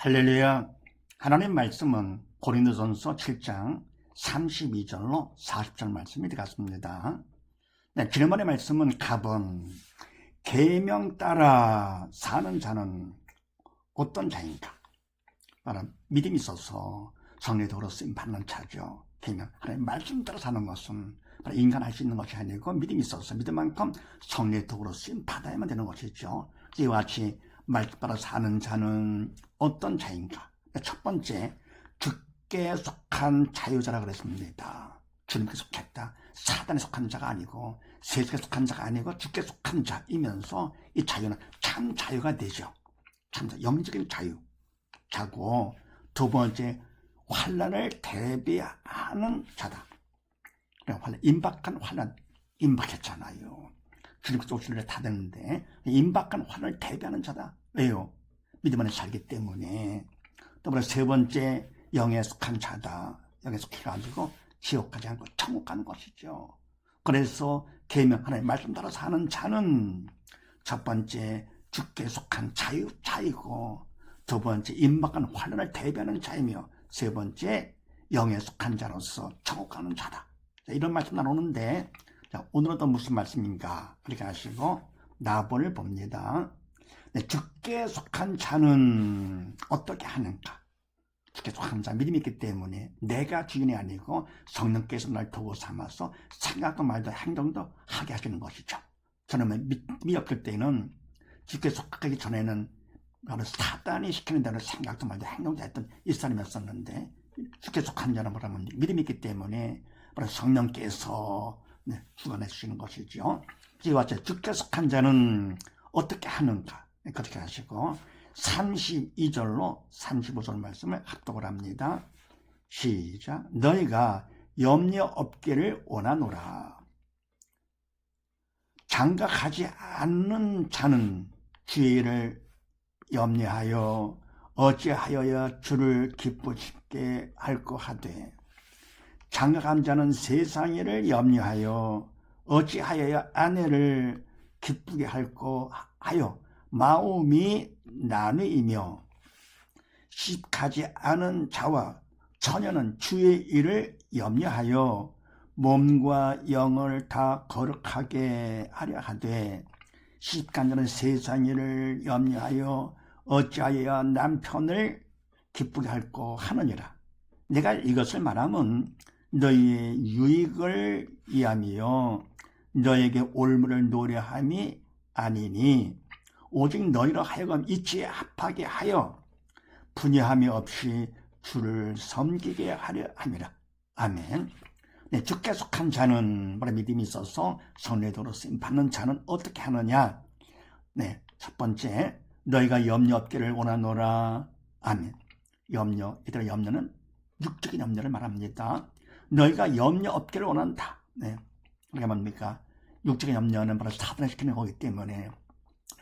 할렐루야. 하나님 말씀은 고린도전서 7장 32절로 40절 말씀이 되겠습니다. 네, 지난번의 말씀은 갑은 계명 따라 사는 자는 어떤 자인가? 바로 믿음이 있어서 성례도로 쓰임 받는 자죠. 계명, 하나님 말씀 따라 사는 것은 바로 인간 할 수 있는 것이 아니고 믿음이 있어서 믿음만큼 성례도로 쓰임 받아야만 되는 것이죠. 이와 같이 말씀 따라 사는 자는 어떤 자인가? 첫 번째, 주께 속한 자유자라 그랬습니다. 주님께 속했다. 사단에 속한 자가 아니고 세상에 속한 자가 아니고 주께 속한 자이면서 이 자유는 참 자유가 되죠. 참 영적인 자고, 두 번째, 환난을 대비하는 자다. 임박한 환난, 임박했잖아요. 주님께서 오시는 다 되는데 임박한 환난을 대비하는 자다. 왜요? 믿음 안에 살기 때문에. 또 세 번째, 영에 속한 자다. 영에 속해가지고 지옥 가지 않고 천국 가는 것이죠. 그래서 계명, 하나님 말씀 따라 사는 자는 첫 번째, 주께 속한 자이고, 두 번째, 임박한 환난을 대비하는 자이며, 세 번째, 영에 속한 자로서 천국 가는 자다. 이런 말씀 나오는데, 자, 오늘은 또 무슨 말씀인가? 그렇게 하시고 나본을 봅니다. 네, 주께 속한 자는 어떻게 하는가? 주께 속한 자, 믿음이 있기 때문에 내가 주인이 아니고 성령께서 날 도구 삼아서 생각도 말도 행동도 하게 하시는 것이죠. 저는 믿음이 없을 때는 주께 속하기 전에는 바로 사단이 시키는 대로 생각도 말도 행동도 했던 이 사람이었었는데, 주께 속한 자는 뭐라면 믿음이 있기 때문에 바로 성령께서 주관해 주시는 것이죠. 이와 같이 주께 속한 자는 어떻게 하는가? 그렇게 하시고 32절로 35절 말씀을 합독을 합니다. 시작. 너희가 염려 없기를 원하노라. 장가가지 않는 자는 주의를 염려하여 어찌하여야 주를 기쁘시게 할꼬 하되, 장가간 자는 세상 일을 염려하여 어찌하여야 아내를 기쁘게 할꼬 하여 마음이 나뉘이며, 시집가지 않은 자와 처녀는 주의 일을 염려하여 몸과 영을 다 거룩하게 하려 하되, 시집간 자는 세상 일을 염려하여 어찌하여야 남편을 기쁘게 할꼬 하느니라. 내가 이것을 말하면 너희의 유익을 위함이요 너에게 올무를 노려함이 아니니, 오직 너희로 하여금 이치에 합하게 하여 분야함이 없이 주를 섬기게 하려 함이라. 아멘. 네, 주께 속한 자는 바로 믿음이 있어서 성례도로 쓰임 받는 자는 어떻게 하느냐? 네, 첫 번째, 너희가 염려 없기를 원하노라. 아멘. 이들의 염려는 육적인 염려를 말합니다. 너희가 염려 없기를 원한다. 네, 그게 뭡니까? 육적인 염려는 바로 사단을 시키는 거기 때문에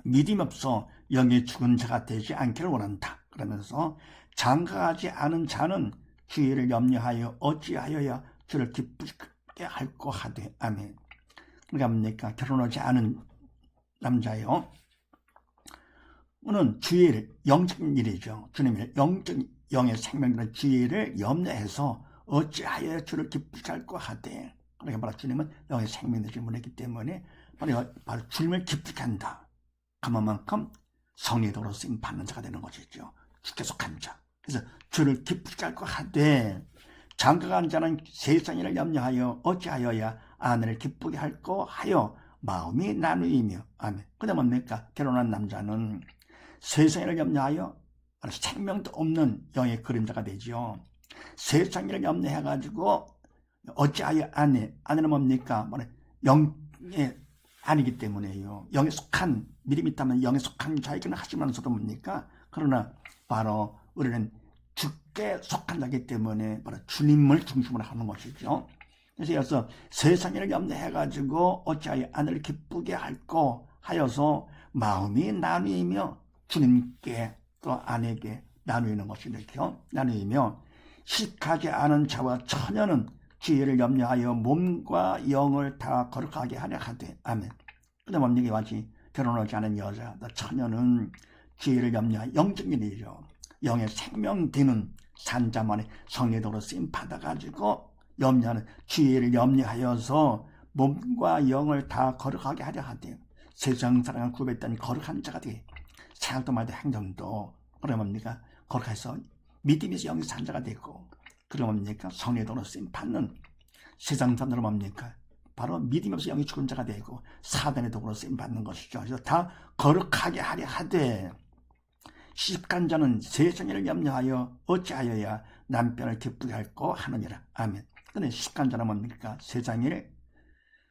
믿음이 없어 영의 죽은 자가 되지 않기를 원한다. 그러면서 장가가지 않은 자는 주의를 염려하여 어찌하여야 주를 기쁘게 할꼬 하되. 아멘. 그러니까 뭡니까? 결혼하지 않은 남자요, 는 주의를, 영적인 일이죠. 주님의 영의 생명이라는 주의를 염려해서 어찌하여 주를 기쁘게 할꼬 하되. 그러니까 바로 주님은 영의 생명이신 분이기 때문에 바로 주님을 기쁘게 한다. 그만큼 성례도로 쓰임 받는 자가 되는 것이죠. 주께 속한 자. 그래서 주를 기쁘게 할꼬 하되, 장가간 자는 세상 일을 염려하여 어찌하여야 아내를 기쁘게 할꼬 하여 마음이 나누이며. 아멘. 그다음 뭡니까? 결혼한 남자는 세상 일을 염려하여 생명도 없는 영의 그림자가 되죠. 세상 일을 염려해가지고 어찌하여 아내는 뭡니까? 영의 아니기 때문에요. 영에 속한, 믿음이 있다면 영에 속한 자에게는 하시면서도 뭡니까? 그러나 바로 우리는 주께 속한 자이기 때문에 바로 주님을 중심으로 하는 것이죠. 그래서 세상 일을 염려해가지고 어찌하여 아내를 기쁘게 할꼬 하여서 마음이 나뉘며 주님께 또 아내에게 나누는 것이죠. 나누며, 시집가지 않은 자와 처녀는 주의를 염려하여 몸과 영을 다 거룩하게 하려 하되. 아멘. 그 다음 뭡니까? 결혼하지 않은 여자, 처녀는 주의를 염려하여, 영적인 일이죠. 영의 생명 되는 산자만의 성례도로 쓰임 받아가지고 염려하는 주의를 염려하여서 몸과 영을 다 거룩하게 하려 하되 세상 사랑을 구별했던 거룩한 자가 되게 생각도 말도 행동도 그러뭡니까? 거룩해서 믿음에서 영의 산자가 되고 그러뭡니까? 성례도로 쓰임 받는 세상 사람들은 뭡니까? 바로 믿음 없이 영이 죽은 자가 되고 사단의 도구로 쓰임 받는 것이죠. 그래서 다 거룩하게 하려 하되 시집간 자는 세상을 염려하여 어찌하여야 남편을 기쁘게 할꼬 하느니라. 아멘. 근데 시집간 자는 뭡니까? 세상을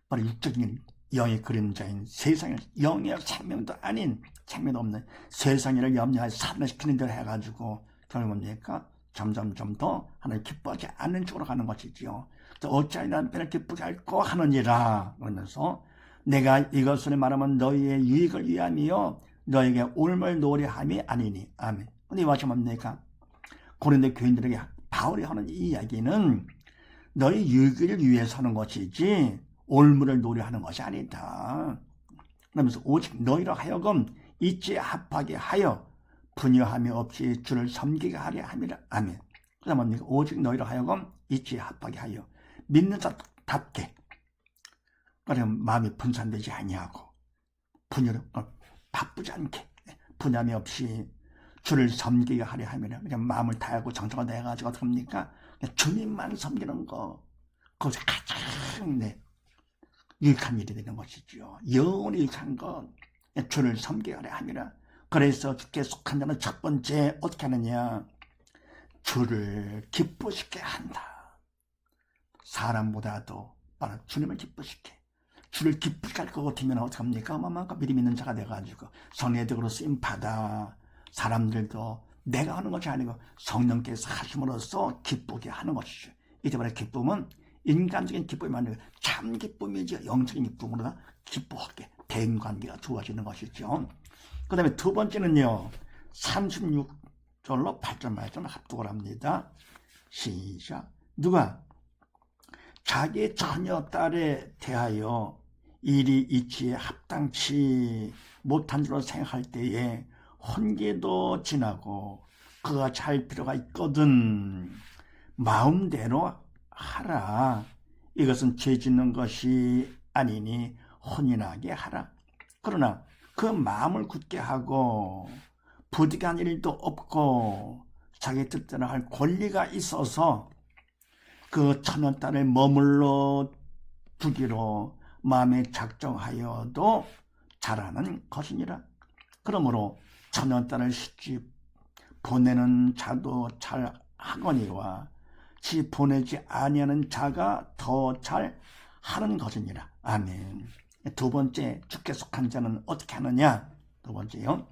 바로 육적인 영의 그림자인 세상을 영의 생명도 아닌 생명도 없는 세상을 염려하여 사단을 시키는 대로 해가지고 결국 뭡니까? 점점점 더 하나님 기뻐하지 않는 쪽으로 가는 것이지요. 어찌하여 남편을 기쁘게 할꼬 하느니라. 그러면서 내가 이것을 말하면 너희의 유익을 위함이요 너에게 옳음을 노래함이 아니니. 아멘. 근데 이와 같이 뭡니까? 고린도 교인들에게 바울이 하는 이 이야기는 너희 유익을 위해서 하는 것이지 옳음을 노래하는 것이 아니다. 그러면서 오직 너희로 하여금 이치에 합하게 하여 분여함이 없이 주를 섬기게 하려 함이라. 아멘. 그다음 뭡니까? 오직 너희로 하여금 이치에 합하게 하여 믿는 자답게 그러면 마음이 분산되지 아니하고 분열 바쁘지 않게 분함이 없이 주를 섬기게 하려 함이라. 그냥 마음을 다하고 정성을 다해가지고 어떻게 합니까? 주님만 섬기는 거 그것이 가장 유익한 일이 되는 것이죠. 영원히 유익한 건 주를 섬기게 하려 함이라. 그래서 주께 속한 자는 첫 번째 어떻게 하느냐? 주를 기쁘시게 한다. 사람보다도 바로 주님을 기쁘시게. 주를 기쁘게 할 것 같으면 어떡합니까? 어마어마한 믿음 있는 자가 돼가지고 성례덕으로 쓰임받아 사람들도 내가 하는 것이 아니고 성령께서 하심으로써 기쁘게 하는 것이죠. 이때 말해 기쁨은 인간적인 기쁨이 아니고 참 기쁨이죠. 영적인 기쁨으로 기뻐하게 대인관계가 좋아지는 것이죠. 그 다음에 두 번째는요. 36절로 8절 말씀 합독을 합니다. 시작. 누가 자기의 처녀 딸에 대하여 일이 이치에 합당치 못한 줄로 생각할 때에 혼기도 지나고 그가 잘 필요가 있거든 마음대로 하라. 이것은 죄 짓는 것이 아니니 혼인하게 하라. 그러나 그 마음을 굳게 하고 부득이한 일도 없고 자기 뜻대로 할 권리가 있어서 그 처녀딸을 머물러 두기로 마음에 작정하여도 잘하는 것이니라. 그러므로 처녀딸을 시집 보내는 자도 잘하거니와 지 보내지 아니하는 자가 더 잘하는 것이니라. 아멘. 두 번째, 주께 속한 자는 어떻게 하느냐? 두 번째요.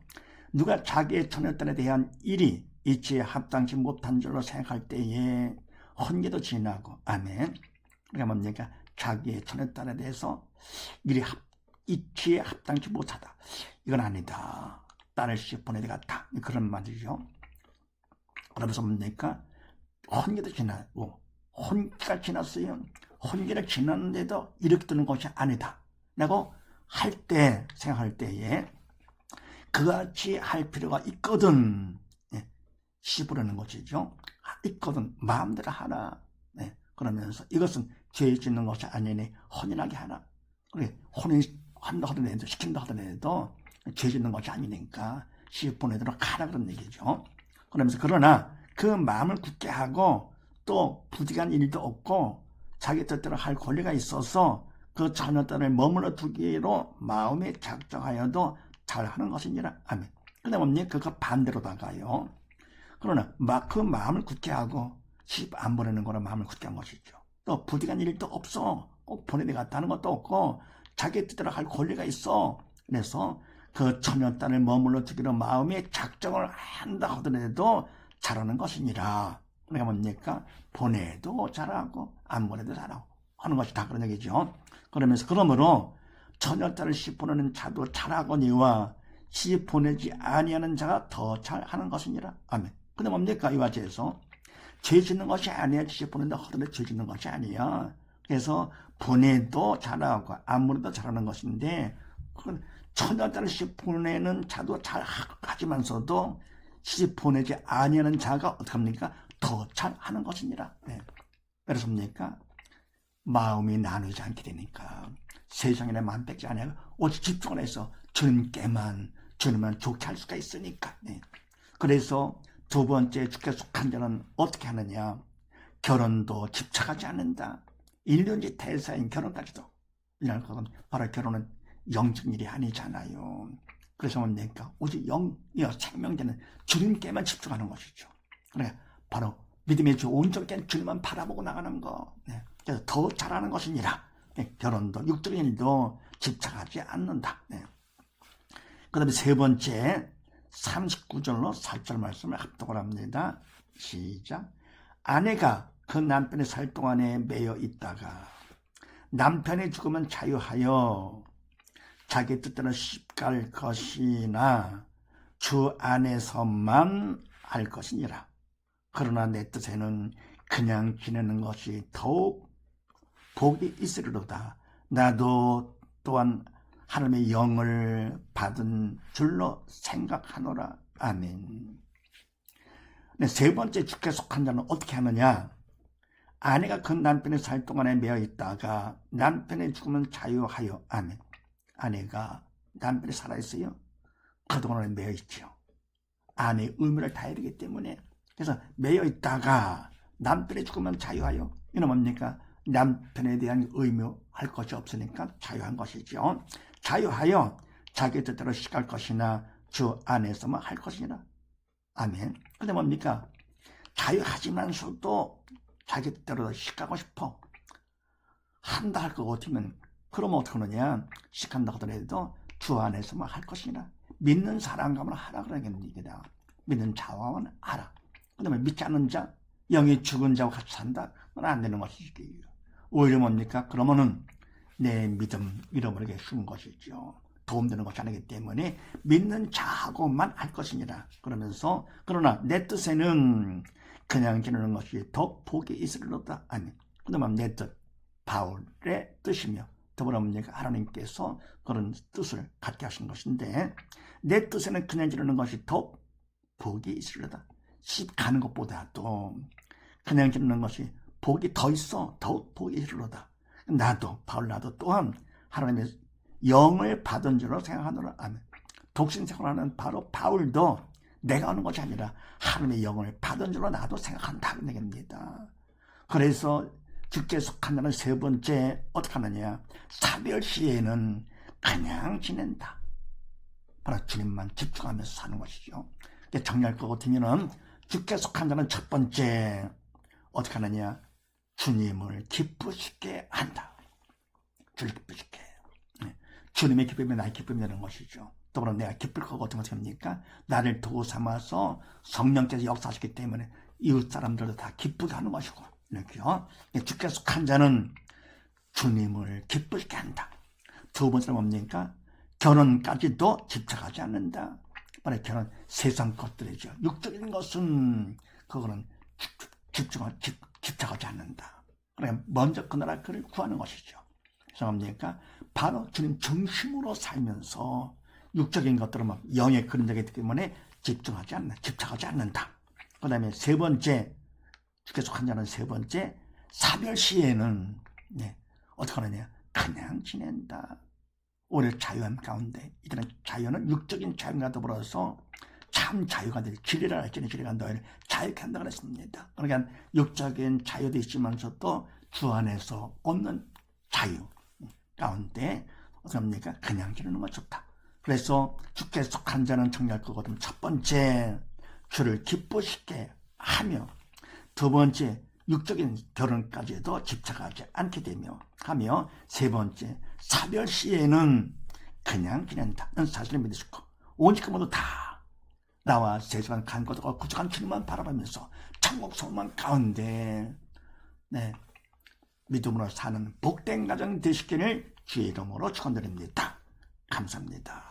누가 자기의 처녀딸에 대한 일이 이치에 합당치 못한 줄로 생각할 때에 혼기도 지나고. 아멘. 그러니까 뭡니까? 자기의 처녀딸에 대해서 일이 이치에 합당치 못하다. 이건 아니다. 딸을 시집 보내야 되겠다. 그런 말이죠. 그러면서 뭡니까? 혼기도 지나고. 혼기가 지났어요. 혼기를 지났는데도 이렇게 되는 것이 아니다. 라고 할 때, 생각할 때에 그같이 할 필요가 있거든. 씹으려는 것이죠. 있거든. 마음대로 하라. 그러면서 이것은 죄 짓는 것이 아니니 혼인하게 하라. 그래, 혼인한다 하더라도 시킨다 하더라도 죄 짓는 것이 아니니까 시집 보내도록 하라 그런 얘기죠. 그러면서 그러나 그 마음을 굳게 하고 또 부득이한 일도 없고 자기 뜻대로 할 권리가 있어서 그 처녀딸을 머물러 두기로 마음에 작정하여도 잘하는 것이니라. 아멘. 근데 뭡니까? 그 반대로다가요. 그러나 그 마음을 굳게 하고 시집 안 보내는 거는 마음을 굳게 한 것이죠. 또 부득이한 일도 없어. 꼭 보내내갔다는 것도 없고 자기 뜻대로 할 권리가 있어. 그래서 그 처녀딸을 머물러 두기로 마음에 작정을 한다 하더라도 잘하는 것이니라. 그러니까 뭡니까? 보내도 잘하고 안 보내도 잘하고 하는 것이 다 그런 얘기죠. 그러면서 그러므로 처녀딸을 시집 보내는 자도 잘하거니와 시집 보내지 아니하는 자가 더 잘하는 것이니라. 아멘. 근데 뭡니까? 이와 같이해서 죄 짓는 것이 아니야. 시집 보낸다 하더라도 죄 짓는 것이 아니야. 그래서 보내도 잘하고 안 보내도 잘하는 것인데 그건 처녀딸을 시집 보내는 자도 잘하지만서도 시집 보내지 아니하는 자가 어떡합니까? 더 잘하는 것이니라. 네. 그렇습니까? 마음이 나누지 않게 되니까 세상에 마음 뺏지 아니하고 오직 집중을 해서 주님께만 좋게 할 수가 있으니까. 네. 그래서 두 번째 주께 속한 자는 어떻게 하느냐? 결혼도 집착하지 않는다. 일륜지 대사인 결혼까지도. 이런 것은 바로 결혼은 영적 일이 아니잖아요. 그래서 뭡니까? 오직 영이여 생명되는 주님께만 집중하는 것이죠. 그러니까 바로 믿음의 주 온전히 주님만 바라보고 나가는 거. 네. 그래서 더 잘하는 것이니라. 네. 결혼도 육적인 일도 집착하지 않는다. 네. 그 다음에 세 번째 39절로 4절 말씀을 합독을 합니다. 시작. 아내가 그 남편의 살 동안에 매여 있다가 남편이 죽으면 자유하여 자기 뜻대로 시집갈 것이나 주 안에서만 할 것이니라. 그러나 내 뜻에는 그냥 지내는 것이 더욱 복이 있으리로다. 나도 또한 하나님의 영을 받은 줄로 생각하노라. 아멘. 네, 세 번째 주께 속한 자는 어떻게 하느냐? 아내가 그 남편의 살 동안에 매여 있다가 남편이 죽으면 자유하여. 아멘. 아내가 남편이 살아있어요. 그동안에 매여 있죠. 아내의 의무를 다해야 되기 때문에. 그래서 매여 있다가 남편이 죽으면 자유하여. 이는 뭡니까? 남편에 대한 의무할 것이 없으니까 자유한 것이죠. 자유하여 자기 뜻대로 시갈 것이나 주 안에서만 할 것이니라. 아멘. 근데 뭡니까? 자유하지만서도 자기 뜻대로 시가고 싶어. 한다 할 것 같으면 그러면 어떻게 하느냐? 시간다 하더라도 주 안에서만 할 것이니라. 믿는 사람과만 하라 그러는 얘기다. 믿는 자와만 하라. 그 다음에 믿지 않는 자, 영이 죽은 자와 같이 산다? 그건 안 되는 것이지. 오히려 뭡니까? 그러면은 내 믿음 잃어버리게 쉬운 것이죠. 도움되는 것이 아니기 때문에 믿는 자하고만 할 것이니라. 그러면서 그러나 내 뜻에는 그냥 지내는 것이 더 복이 있으리로다. 아니, 그러면 내 뜻, 바울의 뜻이며 더불어 뭡니까? 하나님께서 그런 뜻을 갖게 하신 것인데 내 뜻에는 그냥 지내는 것이 더 복이 있으리로다. 집 가는 것보다도 그냥 지내는 것이 복이 더 있어. 더욱 복이 있으리로다. 나도 바울 나도 또한 하나님의 영을 받은 줄로 생각하노라. 아멘. 독신 생활하는 바로 바울도 내가 하는 것이 아니라 하나님의 영을 받은 줄로 나도 생각한다는 얘기입니다. 그래서 주께 속한다는 세 번째 어떻게 하느냐? 사별 시에는 그냥 지낸다. 바로 주님만 집중하면서 사는 것이죠. 정리할 것 같으면은 주께 속한다는 첫 번째 어떻게 하느냐? 주님을 기쁘시게 한다. 주를 기쁘시게. 주님의 기쁨이 나의 기쁨이 되는 것이죠. 더불어 내가 기쁠 것 같으면 어떻게 합니까? 나를 도구 삼아서 성령께서 역사하시기 때문에 이웃 사람들도 다 기쁘게 하는 것이고. 이렇게요. 주께 속한 자는 주님을 기쁘시게 한다. 두 번째는 뭡니까? 결혼까지도 집착하지 않는다. 바로 결혼 세상 것들이죠. 육적인 것은 그거는 집착하지 않는다. 그래 먼저 그 나라 그를 구하는 것이죠. 그래서 뭡니까? 바로 주님 중심으로 살면서 육적인 것들은 막 영의 그림자이기 때문에 집착하지 않는다. 그 다음에 세 번째, 주께 속한 자는 세 번째, 사별 시에는 어떻게 하느냐? 그냥 지낸다. 오히려 자유함 가운데 이들은 자유는 육적인 자유와 더불어서 참 자유가 될 길이라 할지니 길이가 너희를 자유케 한다고 했습니다. 그러니까 육적인 자유도 있지만서도 주 안에서 얻는 자유 가운데 어떻게 합니까? 그냥 지내는 건 좋다. 그래서 주께 속한 자는 정리할 거거든. 첫 번째, 주를 기쁘시게 하며, 두 번째, 육적인 결혼까지도 집착하지 않게 되며 하며, 세 번째, 사별 시에는 그냥 지낸다. 는 사실을 믿으시고 오직 모두 다 나와 세상을 간 것과 구속한 주님만 바라보면서 천국 소망 가운데 믿음으로 사는 복된 가정 되시기를 주의 이름으로 축원드립니다. 감사합니다.